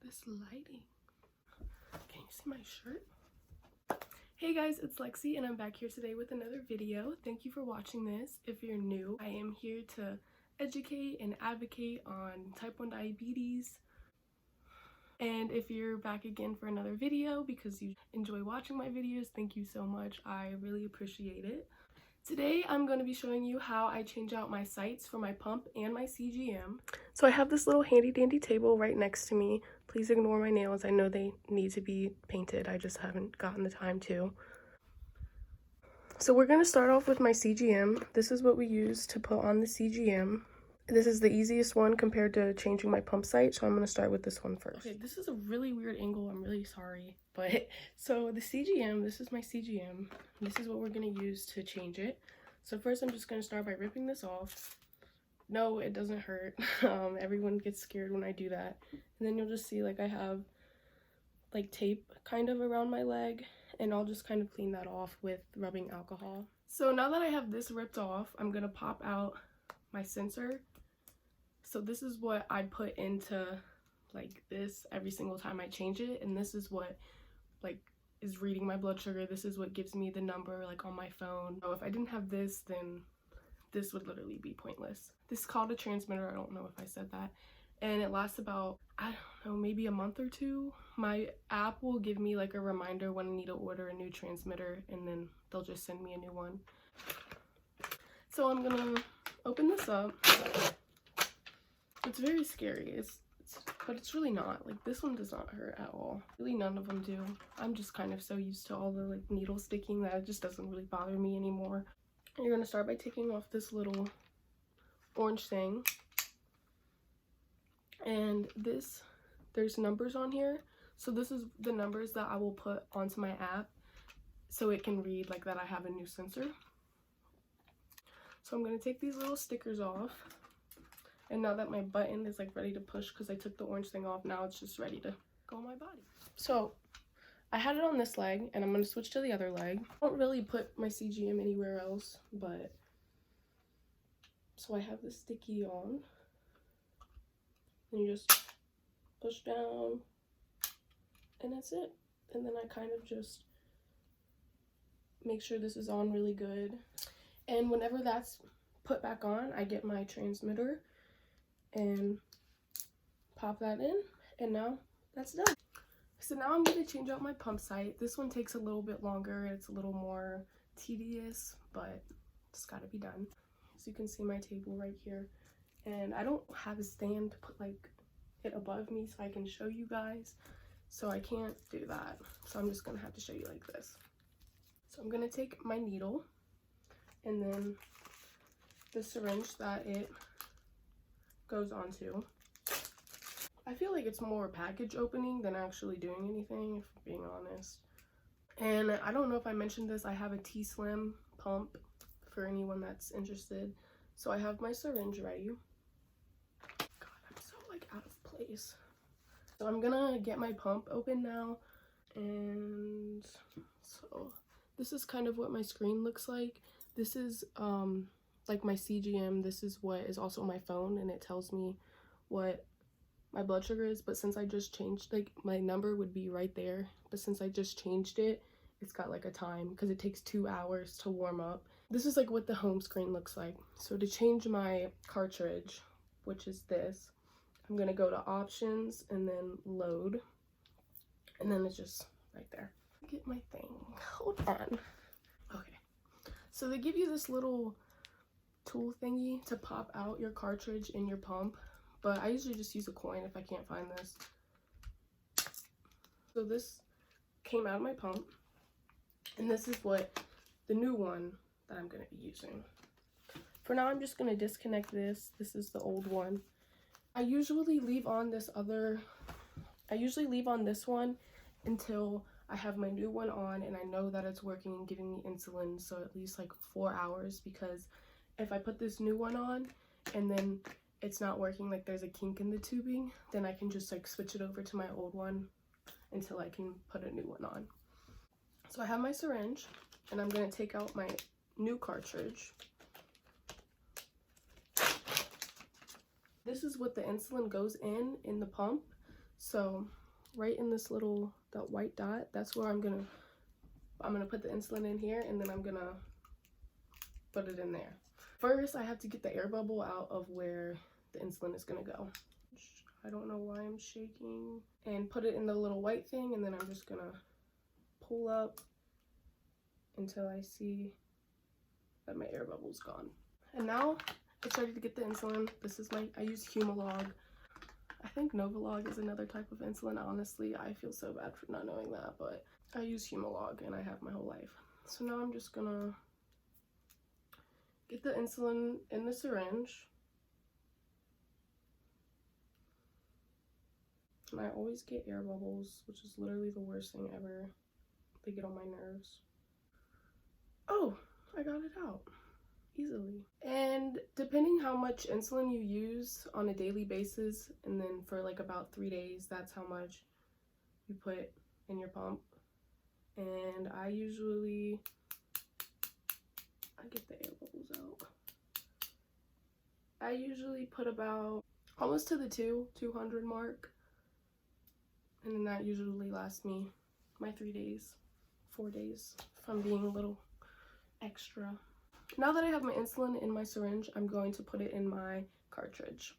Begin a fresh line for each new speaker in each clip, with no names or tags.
This lighting. Can you see my shirt? Hey guys, it's Lexi and I'm back here today with another video. Thank you for watching this. If you're new, I am here to educate and advocate on type 1 diabetes. And if you're back again for another video because you enjoy watching my videos, thank you so much. I really appreciate it. Today I'm going to be showing you how I change out my sights for my pump and my CGM. So I have this little handy dandy table right next to me. Please ignore my nails. I know they need to be painted. I just haven't gotten the time to. So we're going to start off with my CGM. This is what we use to put on the CGM. This is the easiest one compared to changing my pump site, so I'm going to start with this one first. Okay, this is a really weird angle. I'm really sorry. But so the CGM, this is my CGM. This is what we're going to use to change it. So first I'm just going to start by ripping this off. No, it doesn't hurt. Everyone gets scared when I do that. And then you'll just see like I have like tape kind of around my leg, and I'll just kind of clean that off with rubbing alcohol. So now that I have this ripped off, I'm going to pop out my sensor. So this is what I put into like this every single time I change it, and this is what like is reading my blood sugar. This is what gives me the number like on my phone. So if I didn't have this, then this would literally be pointless. This is called a transmitter. I don't know if I said that. And it lasts about, I don't know, maybe a month or two. My app will give me like a reminder when I need to order a new transmitter, and then they'll just send me a new one. So I'm gonna open this up. It's very scary, but it's really not. Like, this one does not hurt at all. Really, none of them do. I'm just kind of so used to all the like needle sticking that it just doesn't really bother me anymore. And you're gonna start by taking off this little orange thing. And there's numbers on here. So this is the numbers that I will put onto my app so it can read like that I have a new sensor. So I'm gonna take these little stickers off. And now that my button is like ready to push because I took the orange thing off, now it's just ready to go on my body. So I had it on this leg, and I'm going to switch to the other leg. I don't really put my CGM anywhere else, but so I have the sticky on. And you just push down, and that's it. And then I kind of just make sure this is on really good. And whenever that's put back on, I get my transmitter and pop that in, and now that's done. So now I'm going to change out my pump site. This one takes a little bit longer. It's a little more tedious, but it's got to be done. So you can see my table right here, and I don't have a stand to put like it above me so I can show you guys, so I can't do that. So I'm just going to have to show you like this. So I'm going to take my needle and then the syringe that it goes onto. I feel like it's more package opening than actually doing anything, if I'm being honest. And I don't know if I mentioned this, I have a T-Slim pump for anyone that's interested. So I have my syringe ready. God, I'm so like out of place. So I'm gonna get my pump open now. And so this is kind of what my screen looks like. This is like my CGM. This is what is also on my phone, and it tells me what my blood sugar is. But since I just changed, like my number would be right there, but since I just changed it, it's got like a time because it takes 2 hours to warm up. This is like what the home screen looks like. So to change my cartridge, which is this, I'm gonna go to options and then load, and then it's just right there. Get my thing, hold on. Okay, so they give you this little tool thingy to pop out your cartridge in your pump, but I usually just use a coin if I can't find this. So this came out of my pump, and this is what the new one that I'm going to be using. For now, I'm just going to disconnect this. This is the old one. I usually leave on this one until I have my new one on and I know that it's working and giving me insulin, so at least like 4 hours, because if I put this new one on and then it's not working, like there's a kink in the tubing, then I can just like switch it over to my old one until I can put a new one on. So I have my syringe, and I'm going to take out my new cartridge. This is what the insulin goes in the pump. So right in this little, that white dot, that's where I'm gonna put the insulin in here, and then I'm gonna put it in there. First, I have to get the air bubble out of where the insulin is gonna go. I don't know why I'm shaking. And put it in the little white thing, and then I'm just gonna pull up until I see that my air bubble's gone. And now it's ready to get the insulin. This is I use Humalog. I think Novolog is another type of insulin. Honestly, I feel so bad for not knowing that, but I use Humalog and I have my whole life. So now I'm just gonna get the insulin in the syringe. And I always get air bubbles, which is literally the worst thing ever. They get on my nerves. Oh, I got it out easily. And depending how much insulin you use on a daily basis, and then for like about 3 days, that's how much you put in your pump. And I get the air bubbles out. I usually put about almost to the 200 mark. And then that usually lasts me my 3 days, 4 days, if I'm being a little extra. Now that I have my insulin in my syringe, I'm going to put it in my cartridge.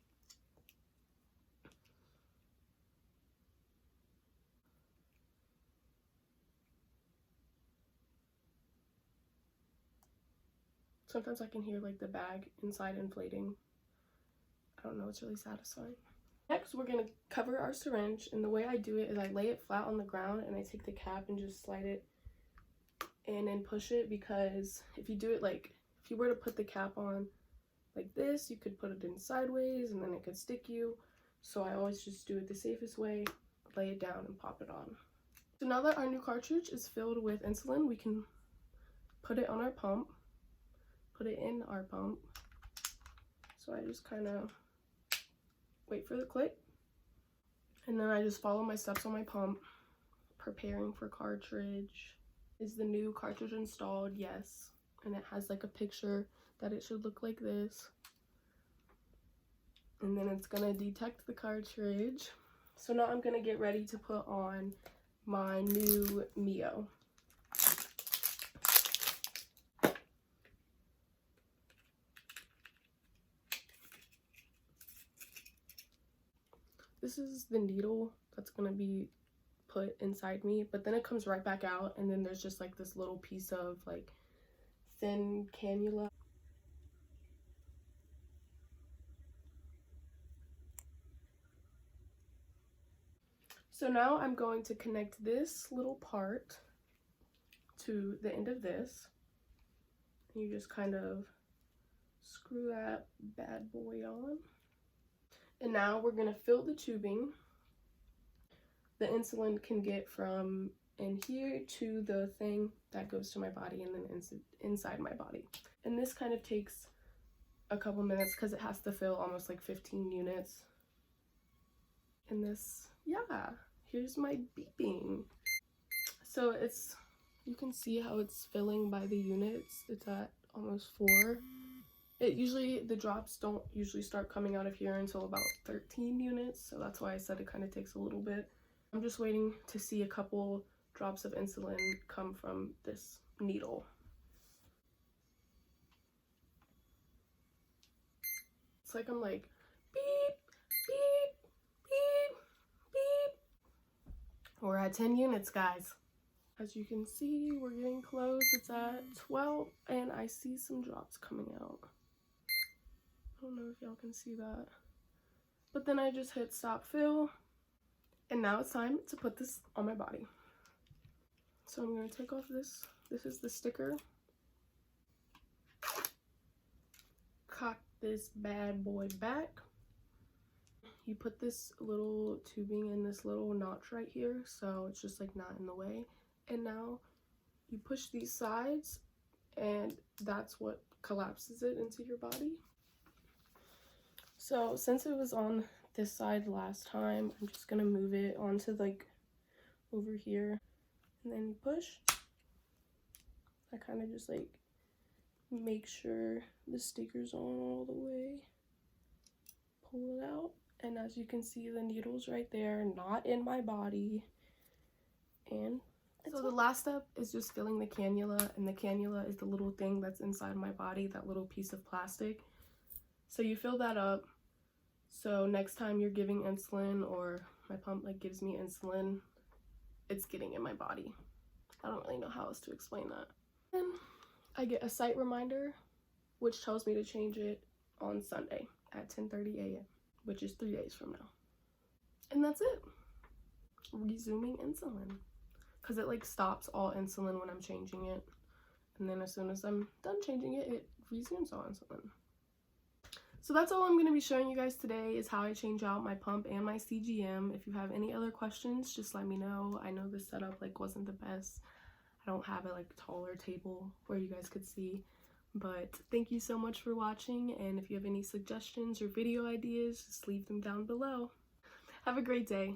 Sometimes I can hear like the bag inside inflating. I don't know, it's really satisfying. Next, we're gonna cover our syringe, and the way I do it is I lay it flat on the ground and I take the cap and just slide it in and push it, because if you do it like, if you were to put the cap on like this, you could put it in sideways and then it could stick you. So I always just do it the safest way, lay it down and pop it on. So now that our new cartridge is filled with insulin, we can put it on our pump, put it in our pump. So I just kind of wait for the click, and then I just follow my steps on my pump. Preparing for cartridge. Is the new cartridge installed? Yes. And it has like a picture that it should look like this. And then it's gonna detect the cartridge. So now I'm gonna get ready to put on my new Mio. This is the needle that's gonna be put inside me, but then it comes right back out, and then there's just like this little piece of like thin cannula. So now I'm going to connect this little part to the end of this. And you just kind of screw that bad boy on. And now we're gonna fill the tubing. The insulin can get from in here to the thing that goes to my body, and then inside my body. And this kind of takes a couple minutes because it has to fill almost like 15 units. And this, yeah, here's my beeping. So you can see how it's filling by the units. It's at almost 4. The drops don't usually start coming out of here until about 13 units, so that's why I said it kind of takes a little bit. I'm just waiting to see a couple drops of insulin come from this needle. It's like I'm like, beep, beep, beep, beep. We're at 10 units, guys. As you can see, we're getting close. It's at 12, and I see some drops coming out. I don't know if y'all can see that. But then I just hit stop fill, and now it's time to put this on my body. So I'm going to take off this. This is the sticker. Cock this bad boy back. You put this little tubing in this little notch right here, so it's just like not in the way. And now you push these sides, and that's what collapses it into your body. So since it was on this side last time, I'm just gonna move it onto like over here, and then you push. I kind of just like make sure the sticker's on all the way, pull it out, And as you can see, the needle's right there, not in my body. And so the last step is just filling the cannula, and the cannula is the little thing that's inside my body, that little piece of plastic. So you fill that up. So next time you're giving insulin, or my pump like gives me insulin, it's getting in my body. I don't really know how else to explain that. And I get a site reminder, which tells me to change it on Sunday at 10:30 a.m., which is 3 days from now. And that's it. Resuming insulin. Because it like stops all insulin when I'm changing it. And then as soon as I'm done changing it, it resumes all insulin. So that's all I'm going to be showing you guys today, is how I change out my pump and my CGM. If you have any other questions, just let me know. I know this setup like wasn't the best. I don't have a like taller table where you guys could see. But thank you so much for watching, and if you have any suggestions or video ideas, just leave them down below. Have a great day.